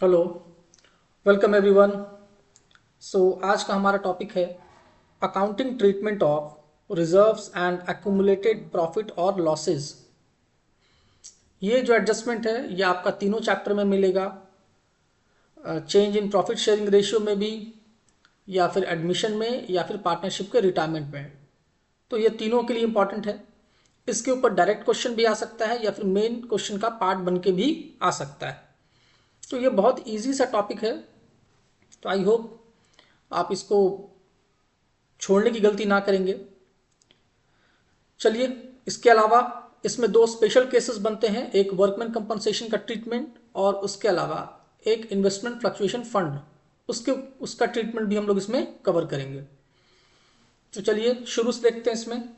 Hello, welcome everyone. आज का हमारा टॉपिक है accounting treatment of reserves and accumulated profit और लॉसेस। ये जो एडजस्टमेंट है ये आपका तीनों चैप्टर में मिलेगा। Change in profit sharing ratio में भी, या फिर एडमिशन में, या फिर पार्टनरशिप के रिटायरमेंट में। तो ये तीनों के लिए इंपॉर्टेंट है। इसके ऊपर डायरेक्ट क्वेश्चन भी आ सकता है या फिर मेन क्वेश्चन का पार्ट बन के भी आ सकता है। तो ये बहुत ईजी सा टॉपिक है। तो आई होप आप इसको छोड़ने की गलती ना करेंगे। चलिए, इसके अलावा इसमें दो स्पेशल केसेस बनते हैं, एक वर्कमैन कंपनसेशन का ट्रीटमेंट और उसके अलावा एक इन्वेस्टमेंट फ्लक्चुएशन फंड, उसके उसका ट्रीटमेंट भी हम लोग इसमें कवर करेंगे। तो चलिए शुरू से देखते हैं। इसमें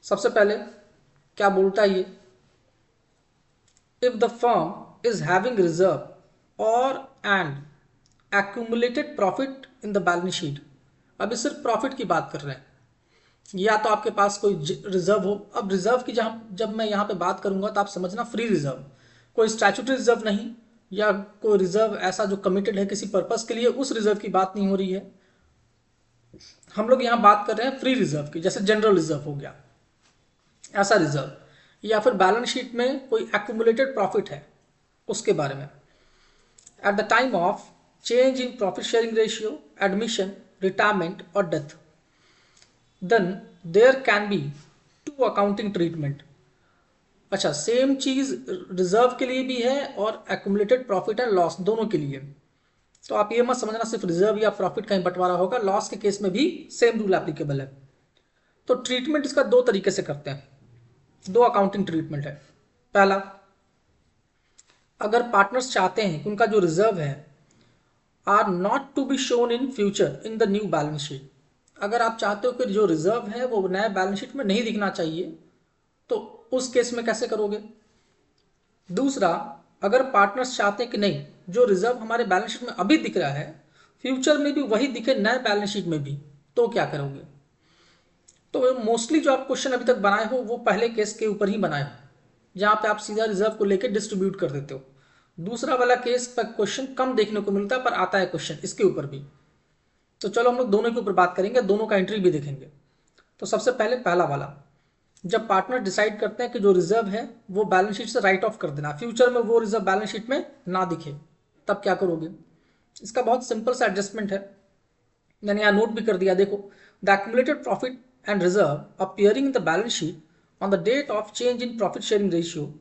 सबसे पहले क्या बोलता है ये, if the firm is having reserve और and accumulated profit in the balance sheet. अभी सिर्फ प्रॉफिट की बात कर रहे हैं, या तो आपके पास कोई रिजर्व हो। अब रिजर्व की जब मैं यहाँ पे बात करूंगा तो आप समझना फ्री रिजर्व, कोई स्टैट्यूटरी रिजर्व नहीं, या कोई रिजर्व ऐसा जो कमिटेड है किसी पर्पस के लिए, उस रिजर्व की बात नहीं हो रही है। हम लोग यहाँ बात कर रहे हैं फ्री रिजर्व की, जैसे जनरल रिजर्व हो गया, ऐसा रिजर्व, या फिर बैलेंस शीट में कोई एक्यूमुलेटेड प्रॉफिट है उसके बारे में। At the time of change in profit sharing ratio, admission, retirement और death, then there can be two accounting treatment. अच्छा, सेम चीज रिजर्व के लिए भी है और एक्यूमुलेटेड प्रॉफिट एंड लॉस दोनों के लिए। तो आप ये मत समझना सिर्फ रिजर्व या प्रॉफिट का ही बंटवारा होगा, लॉस के केस में भी सेम रूल एप्लीकेबल है। तो ट्रीटमेंट इसका दो तरीके से करते हैं, दो अकाउंटिंग ट्रीटमेंट है। पहला, अगर पार्टनर्स चाहते हैं कि उनका जो रिजर्व है are not to be shown in future in the new balance sheet. अगर आप चाहते हो कि जो रिजर्व है वो नए बैलेंस शीट में नहीं दिखना चाहिए, तो उस केस में कैसे करोगे। दूसरा, अगर पार्टनर्स चाहते हैं कि नहीं, जो रिजर्व हमारे बैलेंस शीट में अभी दिख रहा है फ्यूचर में भी वही दिखे नए बैलेंस शीट में भी, तो क्या करोगे। तो मोस्टली जो आप क्वेश्चन अभी तक बनाए हो वो पहले केस के ऊपर ही बनाए हो, जहां पे आप सीधा रिजर्व को लेकर डिस्ट्रीब्यूट कर देते हो। दूसरा वाला केस पर क्वेश्चन कम देखने को मिलता है, पर आता है क्वेश्चन इसके ऊपर भी। तो चलो हम लोग दोनों के ऊपर बात करेंगे, दोनों का एंट्री भी देखेंगे। तो सबसे पहले पहला वाला, जब पार्टनर डिसाइड करते हैं कि जो रिजर्व है वो बैलेंस शीट से राइट ऑफ कर देना, फ्यूचर में वो रिजर्व बैलेंस शीट में ना दिखे, तब क्या करोगे। इसका बहुत सिंपल सा एडजस्टमेंट है, मैंने यहाँ नोट भी कर दिया। देखो, the accumulated profit and reserve appearing in the balance sheet on the date of change in profit sharing ratio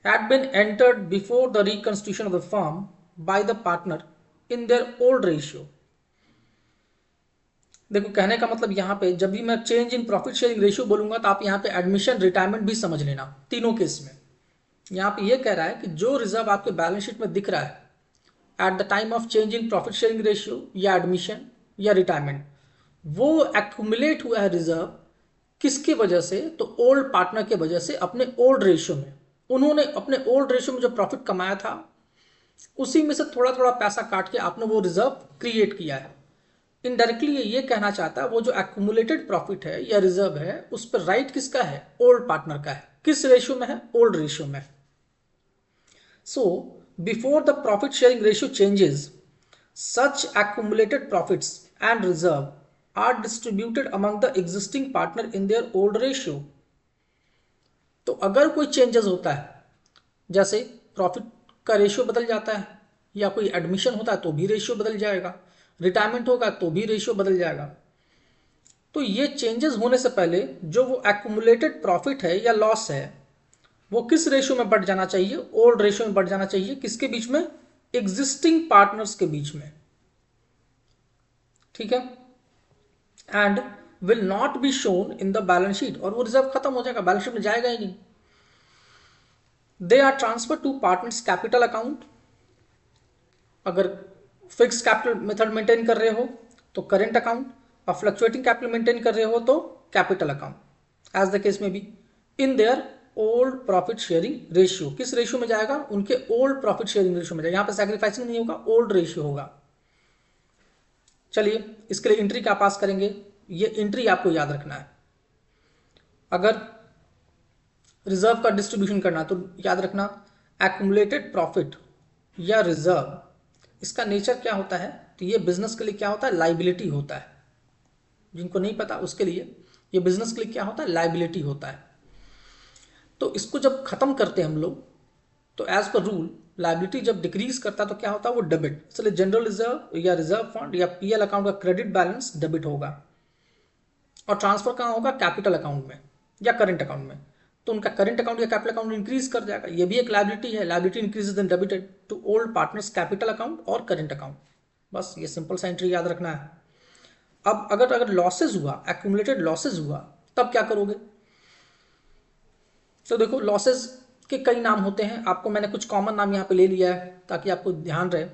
had been entered before the reconstitution of the firm by the partner in their old ratio। देखो, कहने का मतलब यहाँ पे जब भी मैं change in profit sharing ratio बोलूंगा तो आप यहाँ पे एडमिशन, रिटायरमेंट भी समझ लेना, तीनों केस में। यहाँ पे ये कह रहा है कि जो रिजर्व आपके बैलेंस शीट में दिख रहा है eight the time of change in profit sharing ratio या एडमिशन या रिटायरमेंट, वो एक्यूमुलेट हुआ है रिजर्व किसकी वजह से, तो ओल्ड पार्टनर के वजह से, अपने ओल्ड रेशियो में। उन्होंने अपने ओल्ड रेशियो में जो प्रॉफिट कमाया था उसी में से थोड़ा थोड़ा पैसा काट के आपने वो रिजर्व क्रिएट किया है। इनडायरेक्टली ये कहना चाहता है वो जो एक्यूमुलेटेड प्रॉफिट है या रिजर्व है उस पर राइट किसका है, ओल्ड पार्टनर का है। किस रेशियो में है, ओल्ड रेशियो में। So before the profit sharing ratio changes, such accumulated profits and reserve are distributed among the existing partner in their old ratio. तो अगर कोई चेंजेस होता है, जैसे प्रॉफिट का रेशियो बदल जाता है, या कोई एडमिशन होता है तो भी रेशियो बदल जाएगा, रिटायरमेंट होगा तो भी रेशियो बदल जाएगा। तो ये चेंजेस होने से पहले जो वो एक्यूमुलेटेड प्रॉफिट है या लॉस है वो किस रेशियो में बढ़ जाना चाहिए, ओल्ड रेशियो में बढ़ जाना चाहिए। किसके बीच में, एग्जिस्टिंग पार्टनर्स के बीच में। ठीक है, and will not be shown in the balance sheet, और वो रिजर्व खत्म हो जाएगा, बैलेंस शीट में जाएगा ही नहीं। They are transfer to partners capital account. अगर फिक्स कैपिटल मेथड मेंटेन कर रहे हो तो करेंट अकाउंट, और फ्लक्चुएटिंग कैपिटल मेंटेन कर रहे हो तो capital account, as the case may be. In their old profit sharing ratio, किस रेशियो में जाएगा, उनके ओल्ड प्रॉफिट शेयरिंग रेशियो में जाएगा। यहां पर सैक्रिफाइसिंग नहीं होगा, ओल्ड रेशियो होगा। चलिए, इसके लिए एंट्री क्या पास करेंगे, ये एंट्री आपको याद रखना है। अगर रिजर्व का डिस्ट्रीब्यूशन करना तो याद रखना, एक्यूमुलेटेड प्रॉफिट या रिजर्व, इसका नेचर क्या होता है, तो ये बिजनेस के लिए क्या होता है, लाइबिलिटी होता है। जिनको नहीं पता उसके लिए, ये बिजनेस के लिए क्या होता है, लाइबिलिटी होता है। तो इसको जब खत्म करते हैं हम लोग, तो एज पर रूल लाइबिलिटी जब डिक्रीज करता है तो क्या होता है, वो डेबिट। इसलिए जनरल रिजर्व या रिजर्व फंड या पीएल अकाउंट का क्रेडिट बैलेंस डेबिट होगा, और ट्रांसफर कहाँ होगा, कैपिटल अकाउंट में या करंट अकाउंट में। तो उनका करंट अकाउंट या कैपिटल अकाउंट इंक्रीज कर जाएगा, ये भी एक लाइबिलिटी है। Liability increases then debited to old partners capital account और करंट अकाउंट। बस ये सिंपल सा एंट्री याद रखना है। अब अगर लॉसेज हुआ, एक्यूमुलेटेड लॉसेज हुआ, तब क्या करोगे। तो देखो लॉसेज के कई नाम होते हैं, आपको मैंने कुछ कॉमन नाम यहाँ पे ले लिया है ताकि आपको ध्यान रहे।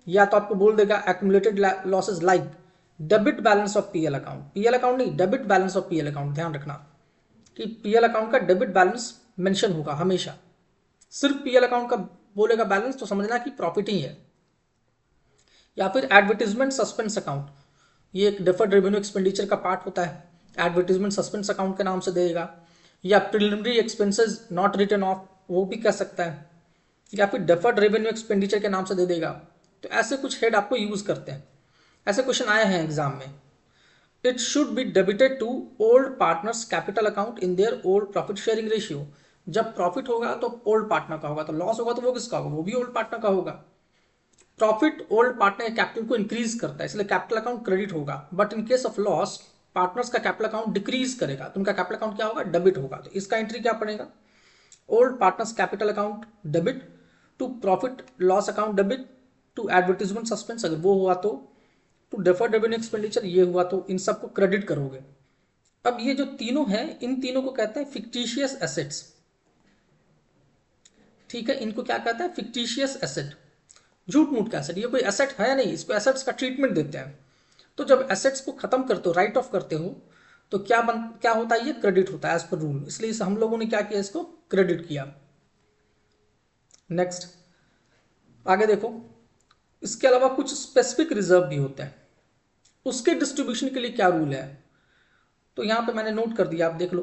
या तो आपको बोल देगा accumulated losses like debit balance of PL account, PL account नहीं, debit balance of PL account. ध्यान रखना कि पीएल अकाउंट का डेबिट बैलेंस मेंशन होगा हमेशा। सिर्फ पीएल अकाउंट का बोलेगा बैलेंस तो समझना कि प्रॉफिट ही है। या फिर एडवर्टीजमेंट सस्पेंस अकाउंट, ये एक डिफर्ड रेवेन्यू एक्सपेंडिचर का पार्ट होता है, एडवर्टीजमेंट सस्पेंस अकाउंट के नाम से देगा। या preliminary expenses not return of, वो भी कह सकता है। या फिर डिफर्ड रेवेन्यू एक्सपेंडिचर के नाम से दे देगा। तो ऐसे कुछ हेड आपको यूज करते हैं। ऐसे क्वेश्चन आए हैं एग्जाम में। It should be debited to old partners capital account in their old profit sharing ratio. जब प्रॉफिट होगा तो ओल्ड पार्टनर का होगा, तो लॉस होगा तो वो किसका होगा, वो भी ओल्ड पार्टनर का होगा। प्रॉफिट ओल्ड पार्टनर कैपिटल को इंक्रीज करता है, इसलिए कैपिटल अकाउंट क्रेडिट होगा। But in case of loss partners का कैपिटल अकाउंट डिक्रीज करेगा, तो उनका कैपिटल अकाउंट क्या होगा, डेबिट होगा। तो इसका एंट्री क्या पड़ेगा, old partners capital account debit to profit loss account debit to advertisement suspense, अगर वो हुआ तो टू डेफर्ड रेवेन्यू एक्सपेंडिचर ये हुआ तो इन सबको क्रेडिट करोगे। अब ये जो तीनों हैं, इन तीनों को कहते हैं फिक्टिशियस एसेट्स। ठीक है, इनको क्या कहते हैं, फिक्टिशियस एसेट, झूठ मूठ का एसेट। ये कोई एसेट है नहीं, इसको एसेट्स का ट्रीटमेंट देते हैं। तो जब एसेट्स को खत्म करते हो, राइट ऑफ करते हो, तो क्या होता है, ये क्रेडिट होता है एज पर रूल। इसलिए हम लोगों ने क्या किया, इसको क्रेडिट किया। नेक्स्ट आगे देखो, इसके अलावा कुछ स्पेसिफिक रिजर्व भी होते हैं, उसके डिस्ट्रीब्यूशन के लिए क्या रूल है। तो यहां पे मैंने नोट कर दिया, आप देख लो।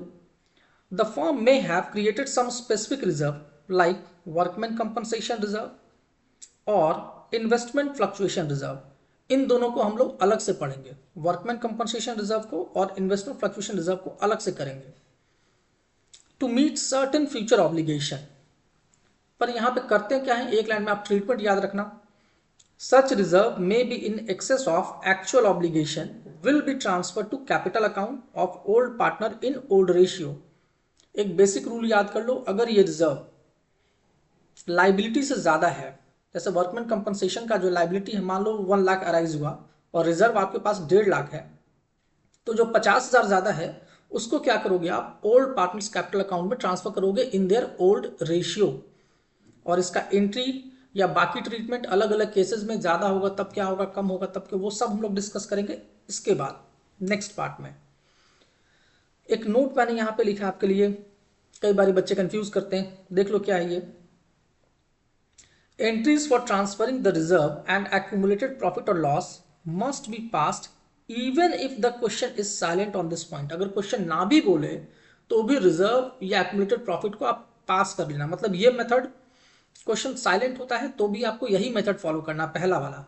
The firm may have created some specific reserve like workman compensation reserve और इन्वेस्टमेंट फ्लक्चुएशन रिजर्व। इन दोनों को हम लोग अलग से पढ़ेंगे, वर्कमैन कंपनसेशन रिजर्व को और इन्वेस्टमेंट फ्लक्चुएशन रिजर्व को अलग से करेंगे। To meet certain future obligation, पर यहां पे करते क्या है, एक लाइन में आप ट्रीटमेंट याद रखना। Such reserve may be in excess of actual obligation will be transfer to capital account of old partner in old ratio. एक बेसिक रूल याद कर लो, अगर ये रिजर्व लाइबिलिटी से ज्यादा है, जैसे वर्कमैन कंपनसेशन का जो लाइबिलिटी है, मान लो 1 लाख अराइज हुआ और रिजर्व आपके पास 1.5 लाख है, तो जो 50,000 ज्यादा है उसको क्या करोगे आप, ओल्ड पार्टनर्स कैपिटल अकाउंट में ट्रांसफर करोगे इन देयर ओल्ड रेशियो। और इसका एंट्री या बाकी ट्रीटमेंट अलग अलग केसेस में, ज्यादा होगा तब क्या होगा, कम होगा तब क्या, वो सब हम लोग डिस्कस करेंगे इसके बाद नेक्स्ट पार्ट में। एक नोट मैंने यहां पे लिखा आपके लिए, कई बार बच्चे कंफ्यूज करते हैं, देख लो क्या है ये। Entries for transferring the reserve and accumulated profit or loss must be passed even if the question is silent on this point। अगर क्वेश्चन ना भी बोले तो भी रिजर्व या accumulated profit को आप पास कर लेना। मतलब ये मेथड, क्वेश्चन साइलेंट होता है तो भी आपको यही मेथड फॉलो करना, पहला वाला,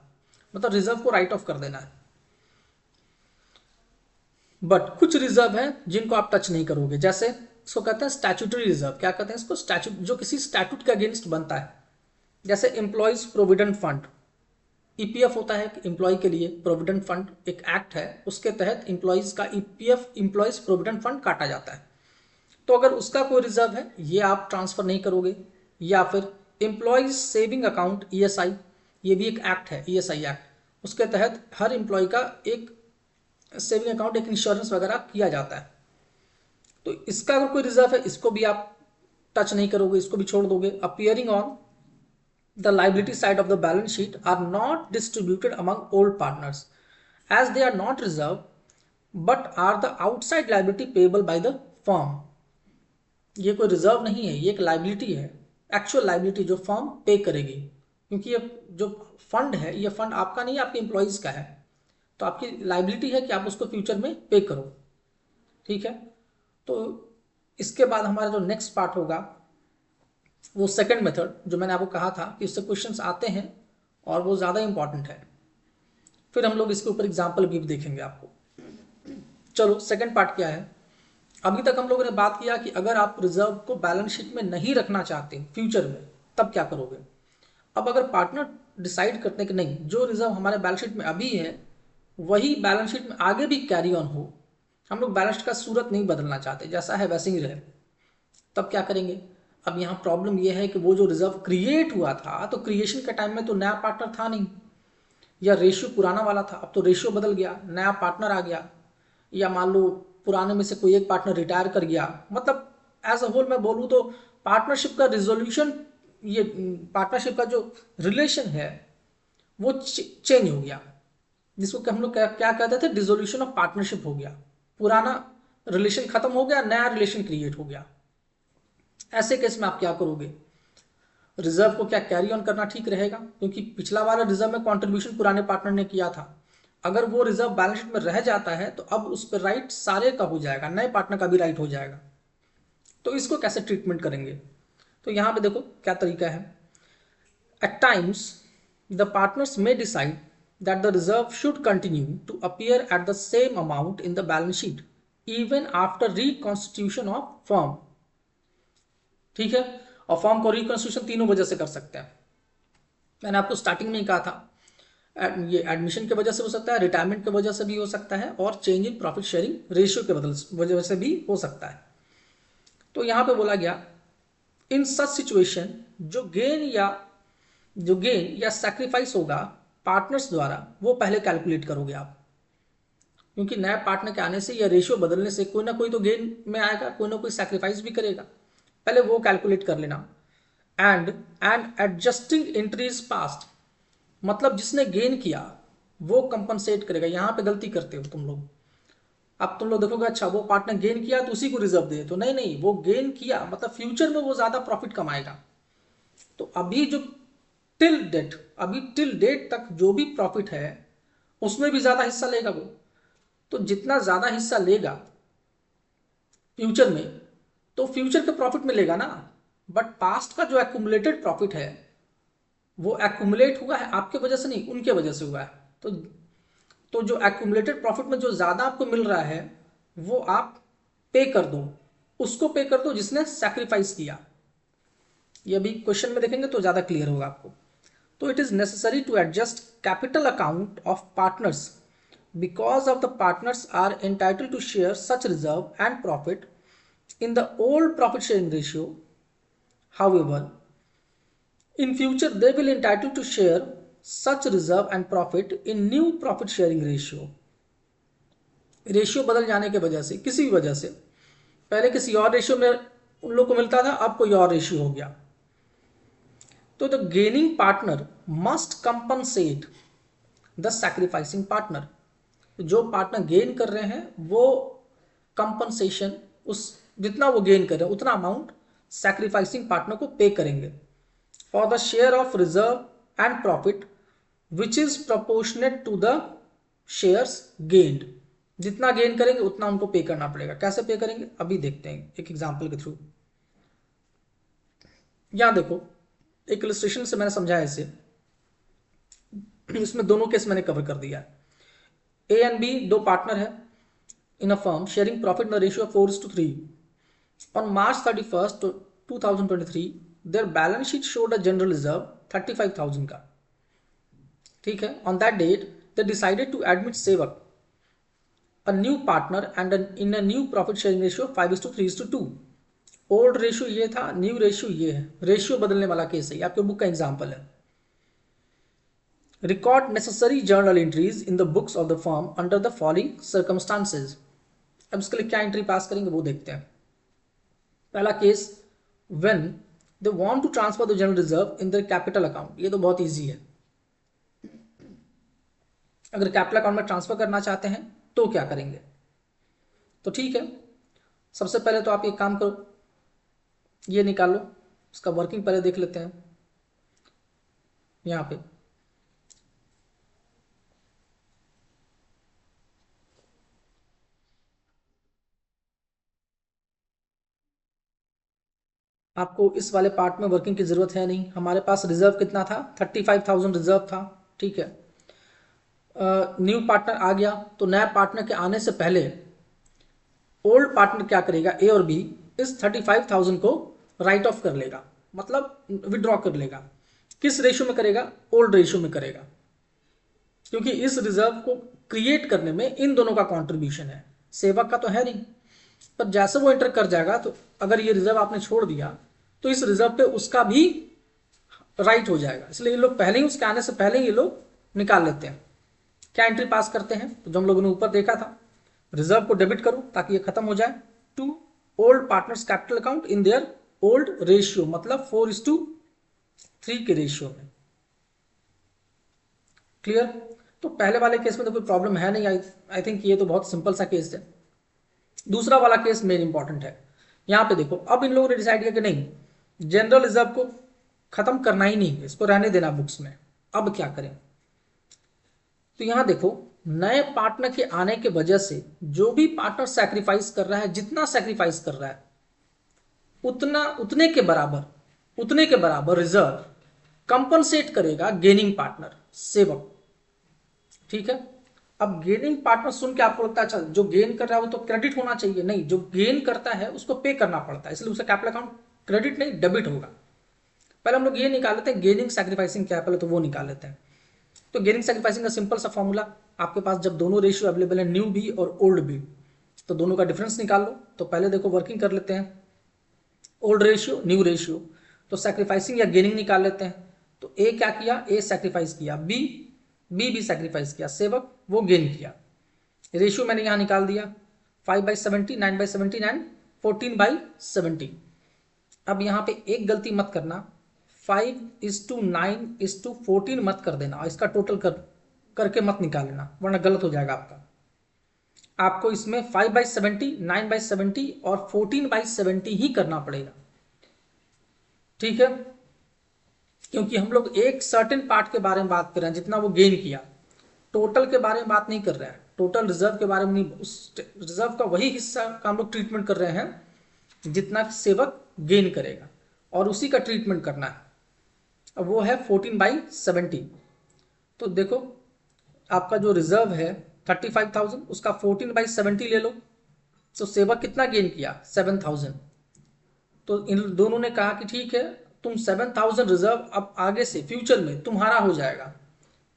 मतलब रिजर्व को राइट ऑफ कर देना है। बट कुछ रिजर्व है जिनको आप टच नहीं करोगे, जैसे इसको कहते हैं स्टैट्यूटरी रिजर्व। क्या कहते हैं इसको, स्टैट्यूट, जो किसी स्टैट्यूट के अगेंस्ट बनता है। जैसे एम्प्लॉयज प्रोविडेंट फंड, ईपीएफ होता है एम्प्लॉय के लिए, प्रोविडेंट फंड एक एक्ट है, उसके तहत एम्प्लॉयज का ईपीएफ एम्प्लॉयज प्रोविडेंट फंड काटा जाता है। तो अगर उसका कोई रिजर्व है, ये आप ट्रांसफर नहीं करोगे। या फिर एम्प्लॉयज सेविंग अकाउंट ईएसआई, ये भी एक एक्ट है, ईएसआई एक्ट, उसके तहत हर एम्प्लॉय का एक सेविंग अकाउंट, एक इंश्योरेंस वगैरह किया जाता है। तो इसका अगर कोई रिजर्व है, इसको भी आप टच नहीं करोगे, इसको भी छोड़ दोगे। Appearing on the liability side of the balance sheet are not distributed among old partners as they are not reserved but are the outside liability payable by the firm। ये कोई रिजर्व नहीं है, ये एक लाइबिलिटी है, actual liability जो firm पे करेगी, क्योंकि ये जो फंड है, ये फंड आपका नहीं है, आपके एम्प्लॉयज का है। तो आपकी लाइबिलिटी है कि आप उसको फ्यूचर में पे करो। ठीक है, तो इसके बाद हमारा जो नेक्स्ट पार्ट होगा वो सेकंड मेथड जो मैंने आपको कहा था कि इससे क्वेश्चंस आते हैं और वो ज़्यादा इंपॉर्टेंट है। फिर हम लोग इसके ऊपर एग्जाम्पल भी देखेंगे आपको। चलो सेकंड पार्ट क्या है। अभी तक हम लोगों ने बात किया कि अगर आप रिजर्व को बैलेंस शीट में नहीं रखना चाहते फ्यूचर में, तब क्या करोगे। अब अगर पार्टनर डिसाइड करते हैं कि नहीं, जो रिजर्व हमारे बैलेंस शीट में अभी है वही बैलेंस शीट में आगे भी कैरी ऑन हो, हम लोग बैलेंस शीट का सूरत नहीं बदलना चाहते, जैसा है वैसे ही रहे, तब क्या करेंगे। अब यहाँ प्रॉब्लम यह है कि वो जो रिजर्व क्रिएट हुआ था, तो क्रिएशन के टाइम में तो नया पार्टनर था नहीं, या रेशियो पुराना वाला था, अब तो रेशियो बदल गया, नया पार्टनर आ गया, या मान लो पुराने में से कोई एक पार्टनर रिटायर कर गया। मतलब एज अ होल मैं बोलूँ तो पार्टनरशिप का रिजोल्यूशन, ये पार्टनरशिप का जो रिलेशन है वो चेंज हो गया, जिसको कि हम लोग क्या क्या कहते थे, डिसोल्यूशन ऑफ पार्टनरशिप हो गया। पुराना रिलेशन खत्म हो गया, नया रिलेशन क्रिएट हो गया। ऐसे केस में आप क्या करोगे। रिजर्व को क्या कैरी ऑन करना ठीक रहेगा, क्योंकि पिछला वाला रिजर्व में कंट्रीब्यूशन पुराने पार्टनर ने किया था। अगर वो रिजर्व बैलेंस शीट में रह जाता है तो अब उस पर राइट सारे का हो जाएगा, नए पार्टनर का भी राइट हो जाएगा। तो इसको कैसे ट्रीटमेंट करेंगे। तो यहां पे देखो क्या तरीका है। At times the partners may decide that the reserve should continue to appear at the same amount in the balance sheet even after reconstitution of firm। ठीक है, और फॉर्म को रिकॉन्स्टिट्यूशन तीनों वजह से कर सकते हैं। मैंने आपको स्टार्टिंग में ही कहा था, ये एडमिशन की वजह से हो सकता है, रिटायरमेंट की वजह से भी हो सकता है, और change in profit sharing ratio के वजह से भी हो सकता है। तो यहां पे बोला गया इन सच सिचुएशन जो गेन या सैक्रिफाइस होगा पार्टनर्स द्वारा, वो पहले कैलकुलेट करोगे आप, क्योंकि नए पार्टनर के आने से या रेशियो बदलने से कोई ना कोई तो गेन में आएगा, कोई ना कोई सैक्रिफाइस भी करेगा, पहले वो कैलकुलेट कर लेना। एंड एडजस्टिंग एंट्रीज पास्ट, मतलब जिसने गेन किया वो कंपनसेट करेगा। यहां पे गलती करते हो तुम लोग। अब तुम लोग देखोगे अच्छा वो पार्टनर गेन किया तो उसी को रिजर्व दे, तो नहीं नहीं, वो गेन किया मतलब फ्यूचर में वो ज्यादा प्रॉफिट कमाएगा। तो अभी टिल डेट तक जो भी प्रॉफिट है उसमें भी ज्यादा हिस्सा लेगा वो। तो जितना ज्यादा हिस्सा लेगा फ्यूचर में, तो फ्यूचर के प्रॉफिट में लेगा ना। बट पास्ट का जो एक्यूमुलेटेड प्रॉफिट है वो एक्यूमुलेट हुआ है आपके वजह से नहीं, उनके वजह से हुआ है। तो जो एक्यूमुलेटेड प्रॉफिट में जो ज्यादा आपको मिल रहा है वो आप पे कर दो, उसको पे कर दो जिसने सैक्रिफाइस किया। ये अभी क्वेश्चन में देखेंगे तो ज्यादा क्लियर होगा आपको। तो it is necessary to adjust capital account of partners because of the partners are entitled to share such reserve and profit in the old profit sharing ratio. However, in future they will entitled to share such reserve and profit in new profit sharing ratio। Ratio बदल जाने के वजह से, किसी भी वजह से, पहले किसी और रेशियो में उन लोग को मिलता था, अब कोई और रेशियो हो गया। तो the gaining partner must compensate the sacrificing partner. जो पार्टनर गेन कर रहे हैं वो कंपनसेशन, उस जितना वो गेन कर रहे हैं उतना अमाउंट सैक्रिफाइसिंग पार्टनर को पे करेंगे for the share of reserve and profit which is proportionate to the shares gained. जितना गेन करेंगे उतना उनको पे करना पड़ेगा। कैसे पे करेंगे अभी देखते हैं एक एग्जांपल के थ्रू। यहां देखो एक इलस्ट्रेशन से मैंने समझाया इसे, इसमें दोनों केस मैंने कवर कर दिया है। ए एंड बी दो पार्टनर है in a firm sharing profit in the ratio of 4:3। On March 31st, 2023, their balance sheet showed a general reserve 35,000 का। ठीक है, on that date they decided to admit Sevak, a new partner and in a new profit sharing ratio 5:3:2। Old ratio ये था, new ratio ये है, ratio बदलने वाला case है, आपके बुक का एग्जाम्पल है। Record necessary journal entries in the books of the firm under the following circumstances. अब इसके लिए क्या एंट्री पास करेंगे वो देखते हैं। पहला case, when they want to transfer the general reserve in the capital account. ये तो बहुत इजी है, अगर कैपिटल अकाउंट में ट्रांसफर करना चाहते हैं तो क्या करेंगे। तो ठीक है, सबसे पहले तो आप एक काम करो, ये निकाल लो, इसका वर्किंग पहले देख लेते हैं। यहां पे आपको इस वाले पार्ट में वर्किंग की ज़रूरत है नहीं। हमारे पास रिजर्व कितना था, 35,000 रिजर्व था, ठीक है। न्यू पार्टनर आ गया, तो नया पार्टनर के आने से पहले ओल्ड पार्टनर क्या करेगा, ए और बी, इस 35,000 को राइट ऑफ कर लेगा, मतलब विड्रॉ कर लेगा। किस रेशियो में करेगा, ओल्ड रेशियो में करेगा, क्योंकि इस रिजर्व को क्रिएट करने में इन दोनों का कंट्रीब्यूशन है, सेवक का तो है नहीं। पर जैसे वो एंटर कर जाएगा, तो अगर ये रिजर्व आपने छोड़ दिया तो इस रिजर्व पे उसका भी राइट हो जाएगा, इसलिए ये लोग पहले ही, उसके आने से पहले ये लोग निकाल लेते हैं। क्या एंट्री पास करते हैं, तो जो हम लोगों ने ऊपर देखा था, रिजर्व को डेबिट करो ताकि ये खत्म हो जाए, to old partners capital account in their old ratio, मतलब 4:3 के रेशियो में। क्लियर। तो पहले वाले केस में तो कोई प्रॉब्लम है नहीं, आई थिंक ये तो बहुत सिंपल सा केस है। दूसरा वाला केस मेन इंपॉर्टेंट है। यहां पे देखो, अब इन लोगों ने डिसाइड किया कि नहीं, जनरल रिजर्व को खत्म करना ही नहीं, इसको रहने देना बुक्स में। अब क्या करें, तो यहां देखो, नए पार्टनर के आने के वजह से जो भी पार्टनर सैक्रिफाइस कर रहा है, जितना सैक्रिफाइस कर रहा है उतने के बराबर रिजर्व कंपनसेट करेगा गेनिंग पार्टनर, सेवक। ठीक है। अब गेनिंग पार्टनर सुन के आपको लगता है अच्छा, जो गेन कर रहा है वो तो क्रेडिट होना चाहिए, नहीं, जो गेन करता है उसको पे करना पड़ता है, इसलिए उसका कैपिटल अकाउंट क्रेडिट नहीं डेबिट होगा। पहले हम लोग ये निकाल लेते हैं गेनिंग सैक्रिफाइसिंग क्या है, पहले तो वो निकाल लेते हैं। तो गेनिंग सैक्रिफाइसिंग का सिंपल सा फॉर्मूला, आपके पास जब दोनों रेशियो अवेलेबल है, न्यू भी और ओल्ड भी, तो दोनों का डिफरेंस निकाल लो। तो पहले देखो वर्किंग कर लेते हैं, ओल्ड रेशियो न्यू रेशियो, तो सैक्रिफाइसिंग या गेनिंग निकाल लेते हैं। तो ए क्या किया, ए सैक्रिफाइस किया, बी भी सैक्रिफाइस किया, सेवक वो गेन किया। रेशियो मैंने यहां निकाल दिया, 5/70, 9/70 एंड 14/70। अब यहां पे एक गलती मत करना, 5:9:14 मत कर देना, इसका टोटल करके मत निकाल लेना, वरना गलत हो जाएगा आपका। आपको इसमें 5/70, 9/70 और 14/70 ही करना पड़ेगा, ठीक है। क्योंकि हम लोग एक सर्टेन पार्ट के बारे में बात कर रहे हैं, जितना वो गेन किया, टोटल के बारे में बात नहीं कर रहे हैं, टोटल रिजर्व के बारे में नहीं, उस रिजर्व का वही हिस्सा का हम लोग ट्रीटमेंट कर रहे हैं जितना सेवक गेन करेगा, और उसी का ट्रीटमेंट करना है। अब वो है 14/70। तो देखो, आपका जो रिजर्व है 35,000, उसका 14/70 ले लो, तो सेवक कितना गेन किया, 7,000। तो इन दोनों ने कहा कि ठीक है, तुम 7,000 रिजर्व अब आगे से फ्यूचर में तुम्हारा हो जाएगा,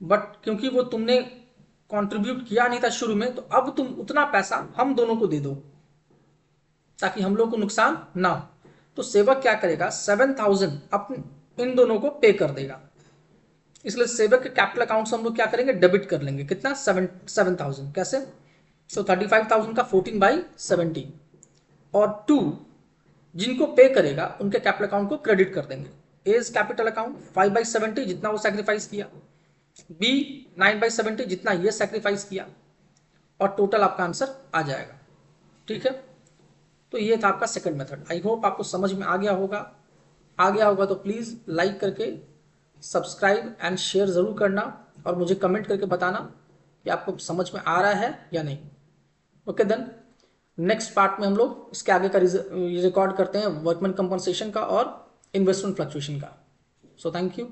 बट क्योंकि वो तुमने कंट्रीब्यूट किया नहीं था शुरू में, तो अब तुम उतना पैसा हम दोनों को दे दो ताकि हम लोग को नुकसान ना हो। तो सेवक क्या करेगा, 7,000 अपने इन दोनों को पे कर देगा, इसलिए सेवक के कैपिटल अकाउंट से हम लोग क्या करेंगे, डेबिट कर लेंगे, कितना, 7,000। कैसे, तो 35,000 का 14/70, और 2 जिनको पे करेगा उनके कैपिटल अकाउंट को क्रेडिट कर देंगे। एज कैपिटल अकाउंट 5/70 जितना वो सैक्रिफाइस किया, बी 9/70 जितना ये सैक्रिफाइस किया, और टोटल आपका आंसर आ जाएगा, ठीक है। तो ये था आपका सेकंड मेथड। आई होप आपको समझ में आ गया होगा तो प्लीज लाइक करके सब्सक्राइब एंड शेयर जरूर करना, और मुझे कमेंट करके बताना कि आपको समझ में आ रहा है या नहीं। ओके देन, नेक्स्ट पार्ट में हम लोग इसके आगे का रिकॉर्ड करते हैं वर्कमैन कंपनसेशन का और इन्वेस्टमेंट फ्लक्चुएशन का। So thank you.